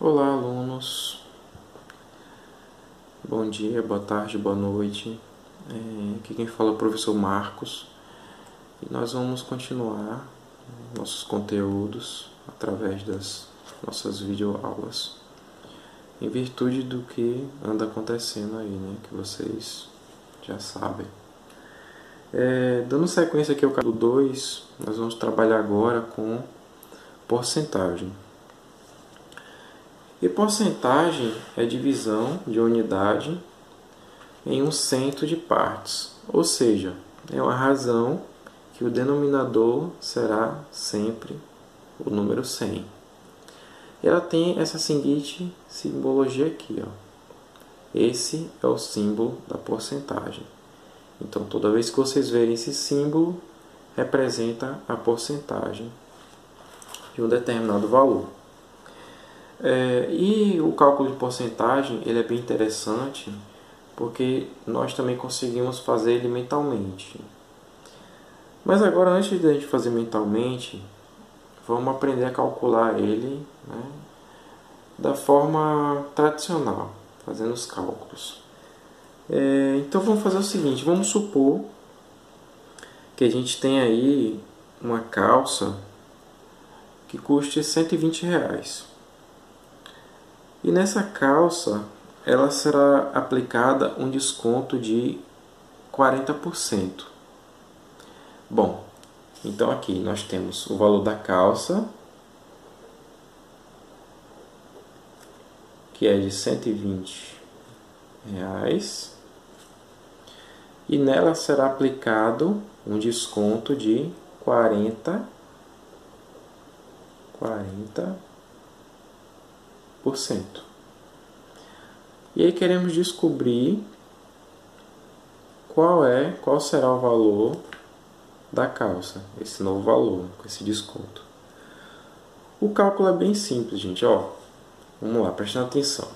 Olá, alunos. Bom dia, boa tarde, boa noite. Aqui quem fala é o professor Marcos e nós vamos continuar nossos conteúdos através das nossas videoaulas em virtude do que anda acontecendo aí, né, que vocês já sabem. Dando sequência aqui ao capítulo 2, nós vamos trabalhar agora com porcentagem. E porcentagem é divisão de unidade em um cento de partes, ou seja, é uma razão que o denominador será sempre o número 100. Ela tem essa seguinte simbologia aqui, ó. Esse é o símbolo da porcentagem. Então, toda vez que vocês verem esse símbolo, representa a porcentagem de um determinado valor. E o cálculo de porcentagem ele é bem interessante porque nós também conseguimos fazer ele mentalmente. Mas agora, antes de a gente fazer mentalmente, vamos aprender a calcular ele, né, da forma tradicional, fazendo os cálculos. Então vamos fazer o seguinte, vamos supor que a gente tem aí uma calça que custe R$120. E nessa calça ela será aplicada um desconto de 40%. Bom, então aqui nós temos o valor da calça, que é de R$120, e nela será aplicado um desconto de 40%. E aí queremos descobrir qual será o valor da calça, esse novo valor, com esse desconto. O cálculo é bem simples, gente. Vamos lá, prestando atenção.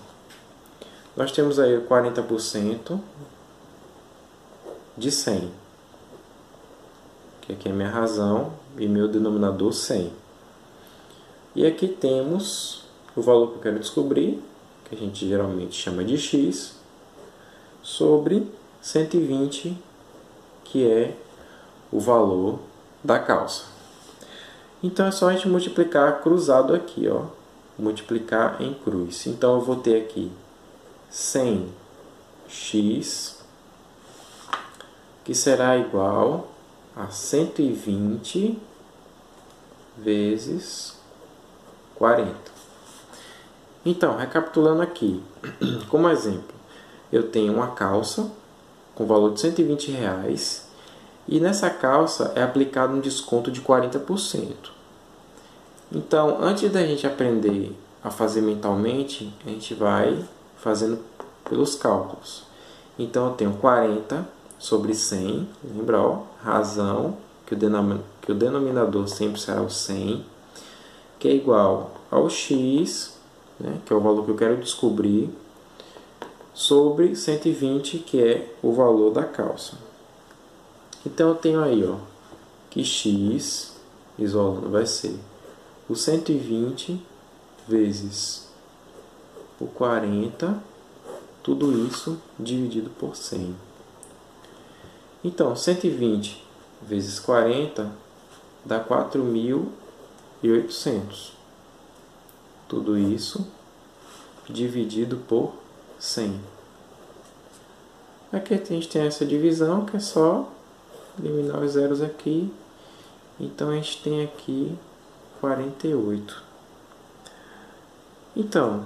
Nós temos aí 40% de 100, que aqui é minha razão e meu denominador 100. E aqui temos o valor que eu quero descobrir, que a gente geralmente chama de x, sobre 120, que é o valor da calça. Então é só a gente multiplicar cruzado aqui, ó. Multiplicar em cruz. Então eu vou ter aqui 100x, que será igual a 120 vezes 40. Então, recapitulando aqui, como exemplo, eu tenho uma calça com valor de R$120 e nessa calça é aplicado um desconto de 40%. Então, antes da gente aprender a fazer mentalmente, a gente vai fazendo pelos cálculos. Então, eu tenho 40 sobre 100, lembra, ó, razão, que o denominador sempre será o 100, que é igual ao x, né, que é o valor que eu quero descobrir, sobre 120, que é o valor da calça. Então eu tenho aí, ó, que x, isolando, vai ser o 120 vezes o 40, tudo isso dividido por 100. Então, 120 vezes 40 dá 4.800. Tudo isso dividido por 100. Aqui a gente tem essa divisão que é só eliminar os zeros aqui. Então a gente tem aqui 48. Então,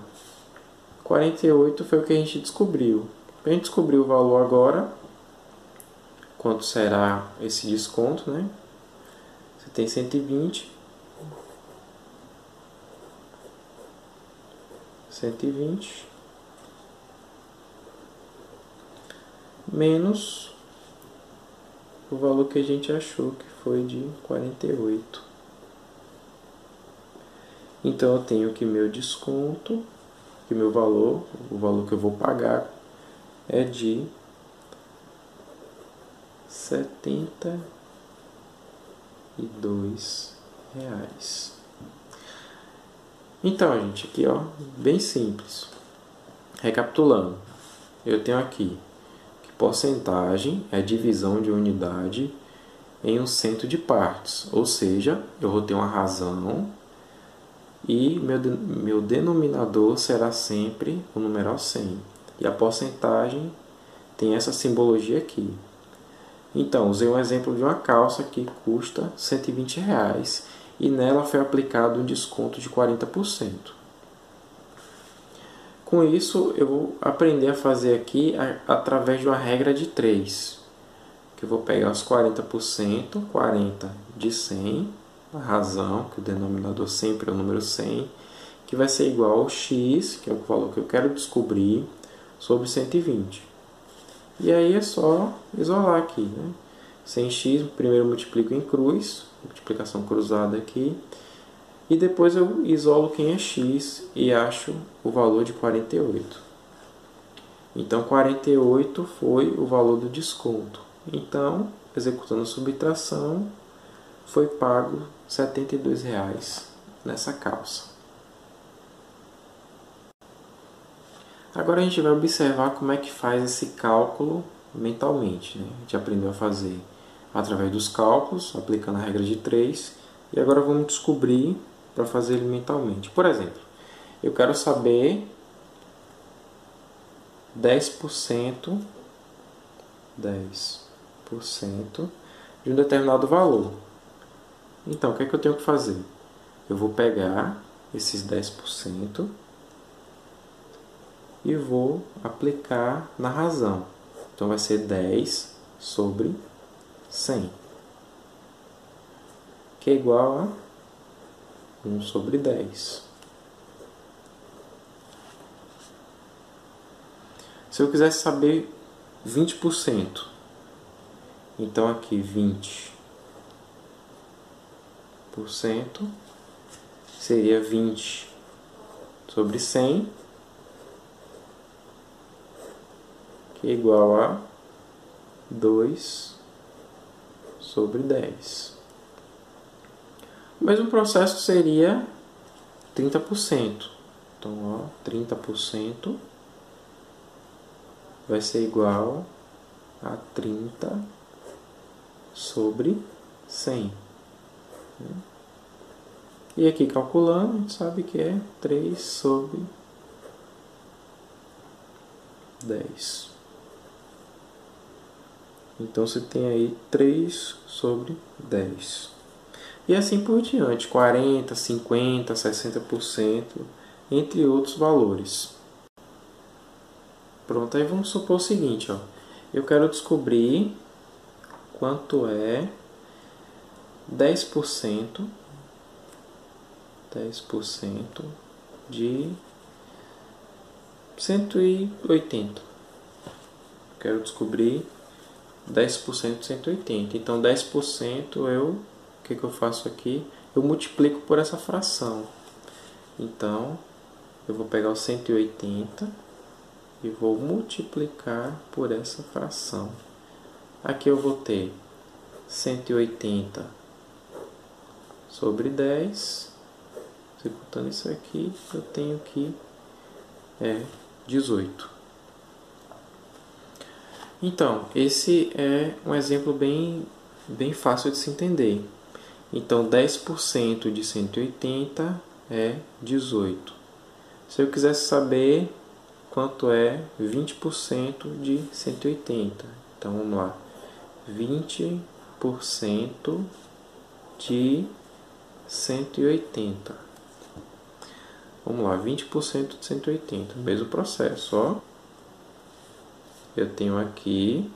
48 foi o que a gente descobriu. A gente descobriu o valor agora. Quanto será esse desconto, né? Você tem 120 menos o valor que a gente achou, que foi de 48. Então eu tenho que meu desconto, que meu valor, o valor que eu vou pagar é de R$72. Então, gente, aqui ó, bem simples. Recapitulando, eu tenho aqui que porcentagem é a divisão de unidade em um cento de partes, ou seja, eu vou ter uma razão e meu denominador será sempre o numeral 100. E a porcentagem tem essa simbologia aqui. Então, usei um exemplo de uma calça que custa R$ 120 e nela foi aplicado um desconto de 40%. Com isso, eu vou aprender a fazer aqui através de uma regra de 3. Que eu vou pegar os 40%, 40 de 100, a razão, que o denominador sempre é o número 100, que vai ser igual ao x, que é o valor que eu quero descobrir, sobre 120. E aí é só isolar aqui, né? 100x, primeiro eu multiplico em cruz, multiplicação cruzada aqui, e depois eu isolo quem é x e acho o valor de 48. Então, 48 foi o valor do desconto. Então, executando a subtração, foi pago R$ 72 nessa calça. Agora a gente vai observar como é que faz esse cálculo mentalmente, né? A gente aprendeu a fazer através dos cálculos, aplicando a regra de 3, e agora vamos descobrir para fazer ele mentalmente. Por exemplo, eu quero saber 10% de um determinado valor. Então, o que é que eu tenho que fazer? Eu vou pegar esses 10% e vou aplicar na razão. Então, vai ser 10 sobre 100, que é igual a 1 sobre 10. Se eu quisesse saber 20%, então aqui 20% seria 20 sobre 100, que é igual a 2 sobre 10. O mesmo processo seria 30%. Então, ó, 30% vai ser igual a 30 sobre 100. E aqui calculando, a gente sabe que é 3 sobre 10. Então você tem aí 3 sobre 10. E assim por diante, 40%, 50%, 60%, entre outros valores. Pronto, aí vamos supor o seguinte, ó. Eu quero descobrir quanto é 10% de 180. Quero descobrir 10% de 180. Então, 10% o que eu faço aqui? Eu multiplico por essa fração. Então, eu vou pegar o 180 e vou multiplicar por essa fração. Aqui eu vou ter 180 sobre 10. Executando isso aqui, eu tenho que 18. Então, esse é um exemplo bem fácil de se entender. Então, 10% de 180 é 18. Se eu quisesse saber quanto é 20% de 180, então vamos lá. 20% de 180. Vamos lá, 20% de 180, mesmo processo, ó. Eu tenho aqui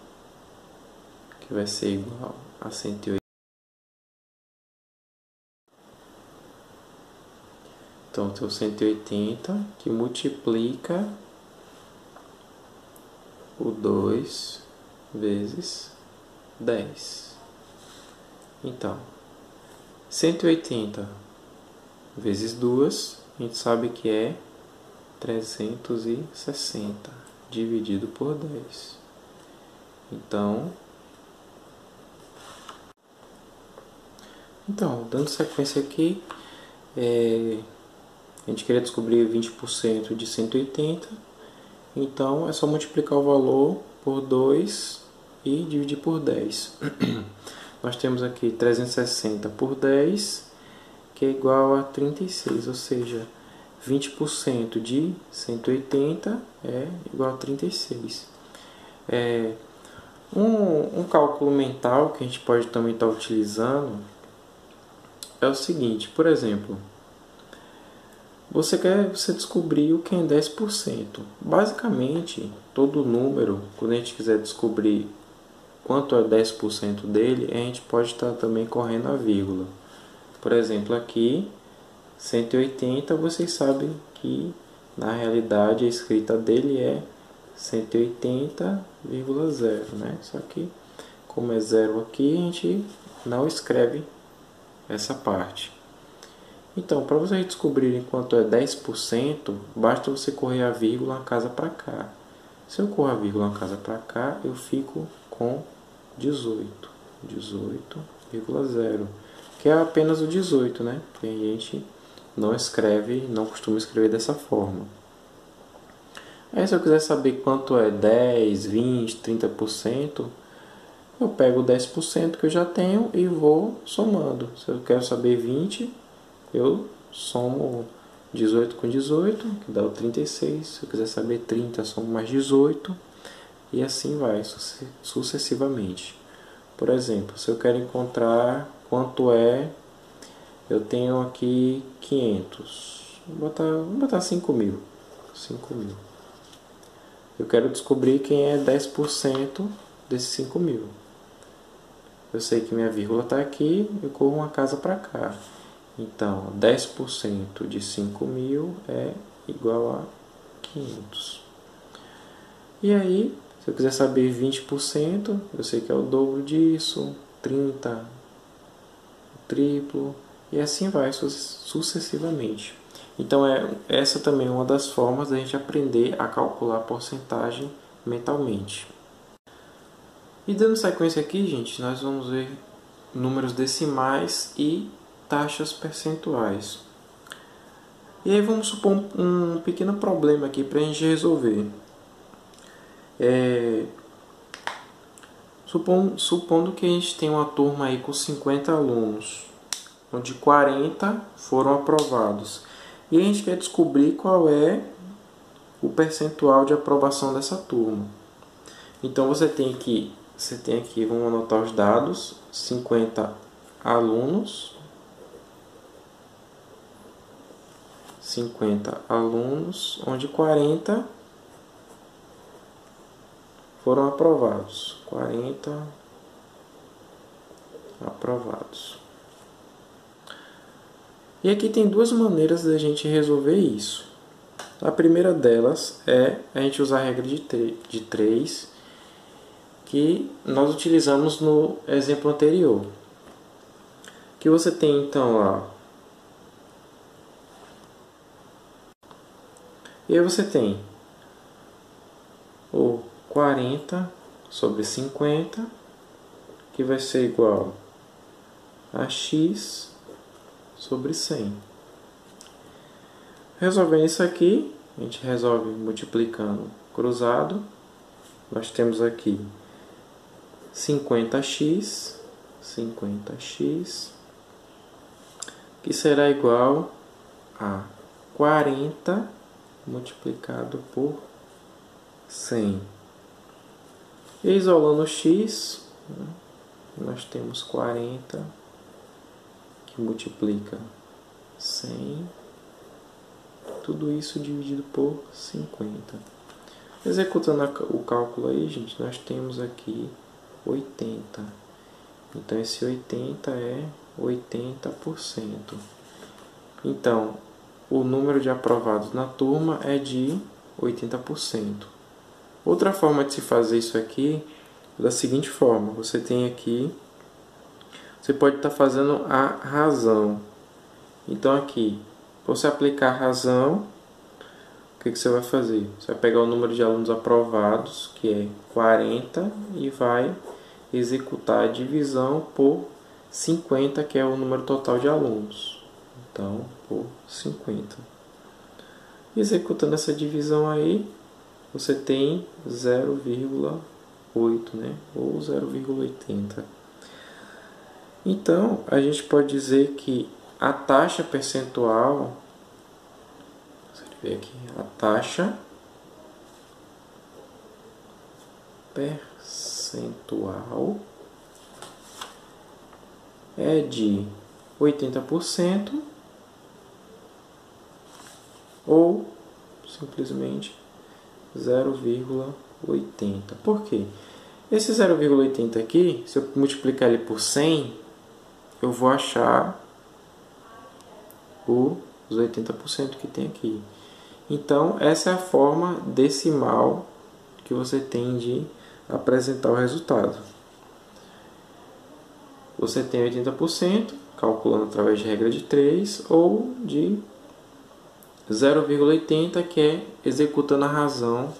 que vai ser igual a 180. Então, eu tenho 180 que multiplica o 2 vezes 10. Então, 180 vezes 2, a gente sabe que é 360 dividido por 10. Então, dando sequência aqui, A gente queria descobrir 20% de 180, então é só multiplicar o valor por 2 e dividir por 10. Nós temos aqui 360 por 10, que é igual a 36, ou seja, 20% de 180 é igual a 36. Um cálculo mental que a gente pode também estar utilizando é o seguinte, por exemplo, você descobrir o que é 10%. Basicamente, todo número, quando a gente quiser descobrir quanto é 10% dele, a gente pode estar também correndo a vírgula. Por exemplo, aqui, 180, vocês sabem que na realidade a escrita dele é 180,0, né? Só que, como é zero aqui, a gente não escreve essa parte. Então, para vocês descobrirem quanto é 10%, basta você correr a vírgula uma casa para cá. Se eu correr a vírgula uma casa para cá, eu fico com 18,0, que é apenas o 18, né? Que a gente não escreve, não costuma escrever dessa forma. Aí, se eu quiser saber quanto é 10, 20, 30%, eu pego o 10% que eu já tenho e vou somando. Se eu quero saber 20, eu somo 18 com 18, que dá o 36. Se eu quiser saber 30, somo mais 18. E assim vai, sucessivamente. Por exemplo, se eu quero encontrar quanto é, eu tenho aqui 500. Vou botar 5.000. 5.000. Eu quero descobrir quem é 10% desses 5.000. Eu sei que minha vírgula está aqui, eu corro uma casa para cá. Então, 10% de 5.000 é igual a 500. E aí, se eu quiser saber 20%, eu sei que é o dobro disso, 30%, o triplo, e assim vai sucessivamente. Então, essa também é uma das formas da gente aprender a calcular a porcentagem mentalmente. E dando sequência aqui, gente, nós vamos ver números decimais e taxas percentuais. E aí vamos supor um pequeno problema aqui para a gente resolver. Supondo que a gente tem uma turma aí com 50 alunos, onde 40 foram aprovados. E a gente quer descobrir qual é o percentual de aprovação dessa turma. Então você tem aqui, vamos anotar os dados, 50 alunos, 50 alunos, onde 40 foram aprovados. 40 aprovados. E aqui tem duas maneiras da gente resolver isso. A primeira delas é a gente usar a regra de 3, que nós utilizamos no exemplo anterior. Que você tem então lá. E aí você tem o 40 sobre 50, que vai ser igual a x sobre 100. Resolvendo isso aqui, a gente resolve multiplicando cruzado. Nós temos aqui 50x, que será igual a 40 multiplicado por 100. E isolando o x, nós temos 40 que multiplica 100, tudo isso dividido por 50. Executando o cálculo aí, gente, nós temos aqui 80. Então esse 80 é 80%. Então, o número de aprovados na turma é de 80%. Outra forma de se fazer isso aqui é da seguinte forma. Você tem aqui, você pode estar fazendo a razão. Então aqui, para você aplicar a razão, o que você vai fazer? Você vai pegar o número de alunos aprovados, que é 40, e vai executar a divisão por 50, que é o número total de alunos. Então, por 50. Executando essa divisão aí, você tem 0,8, né? Ou 0,80. Então, a gente pode dizer que a taxa percentual, você vê aqui, a taxa percentual é de 80% ou simplesmente 0,80. Por quê? Esse 0,80 aqui, se eu multiplicar ele por 100, eu vou achar os 80% que tem aqui. Então, essa é a forma decimal que você tem de apresentar o resultado. Você tem 80%, calculando através de regra de 3, ou de 0,80, que é executando a razão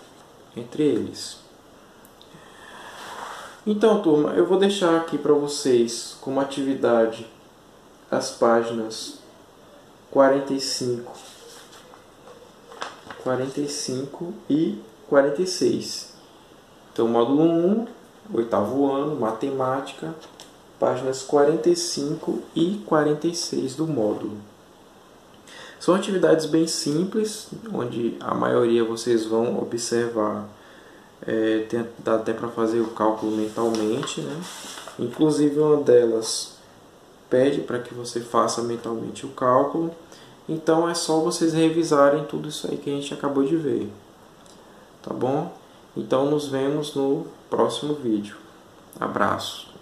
entre eles. Então, turma, eu vou deixar aqui para vocês como atividade as páginas 45 e 46. Então, módulo 1, oitavo ano, matemática, páginas 45 e 46 do módulo. São atividades bem simples, onde a maioria vocês vão observar, dá até para fazer o cálculo mentalmente, né? Inclusive uma delas pede para que você faça mentalmente o cálculo. Então é só vocês revisarem tudo isso aí que a gente acabou de ver. Tá bom? Então nos vemos no próximo vídeo. Abraço!